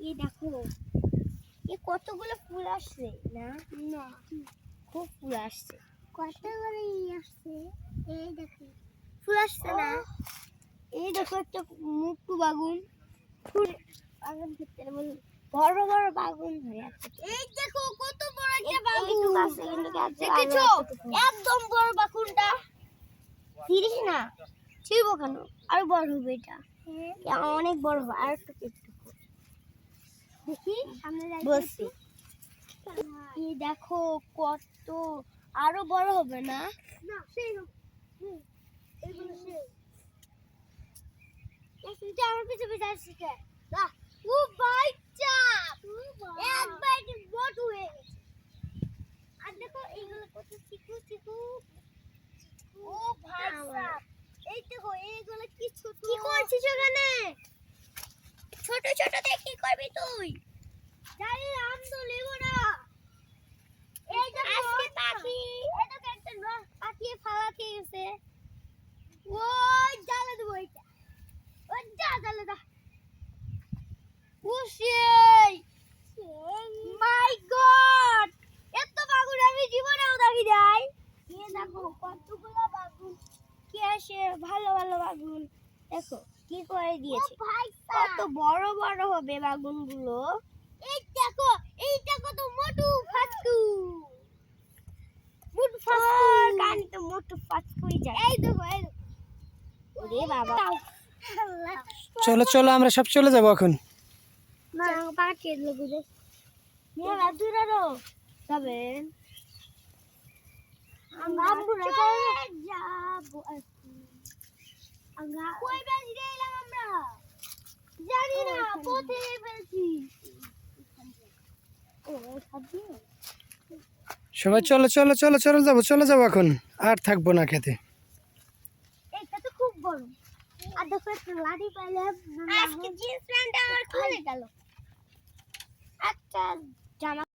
এই দেখো এ কতগুলো ফুল আসছে না না খুব ফুল আসছে কতগুলো আসছে এই দেখো ফুল আসছে না এই দেখো একটা মুক্তু বাগুন ফুল বাগুন ভিতরে বল বড় বড় বাগুন হয়ে আছে এই দেখো কত বড় একটা বাগুন আছে দেখেছো একদম বড় বাগুনটা তিরিশ না ছিড়ব কেন আর বড় হবে এটা অনেক বড় হবে আর একটু দেখি সামনে বসছি এই দেখো কত আরো বড় হবে না না সেই এগুলো সেই এটা আমার পিছে পিছে আসছে না ও বাচ্চা এক বাইট বট হয়ে গেছে আর দেখো এইগুলো কত চিকু চিকু ও ভাই সাহেব এই দেখো এইগুলো কি ছোট কি করছিস ওখানে ছোট ছোট দিয়ে কি করবি তুই জানি আম তো নেব না এই দেখো আজকে পাখি এই দেখো একটা পাখি ফালা খেয়ে গেছে ওই জ্বালা দেবো এটা ওই জ্বালা দা ওশাই মাই গড এত বাগুন আমি জীবনেও দেখি নাই এই দেখো কতগুলো বাগুন কি আসে ভালো ভালো বাগুন দেখো কি করে দিয়েছে কত বড় বড় হবে বাগুনগুলো এই দেখো তো মোটু ফাচকু কানি তো মোটু ফাচকুই যায় এই দেখো ওরে বাবা চলো চলো আমরা সব চলে যাবো এখন না পাকে লোগুদে মোরা দূররো যাবেন আমরা যাবো আমরা কই বেশি গেলাম আমরা জানি না কোথায় বেশি ও সাথে সবাই চলো চলো চলো চলে যাবো এখন আর থাকবো না খেতে এটা তো খুব বড় আর দেখো একটা লাঠি পাইলাম আজকে জিন্স প্যান্টটা আমার খুলে গেল একটা জামা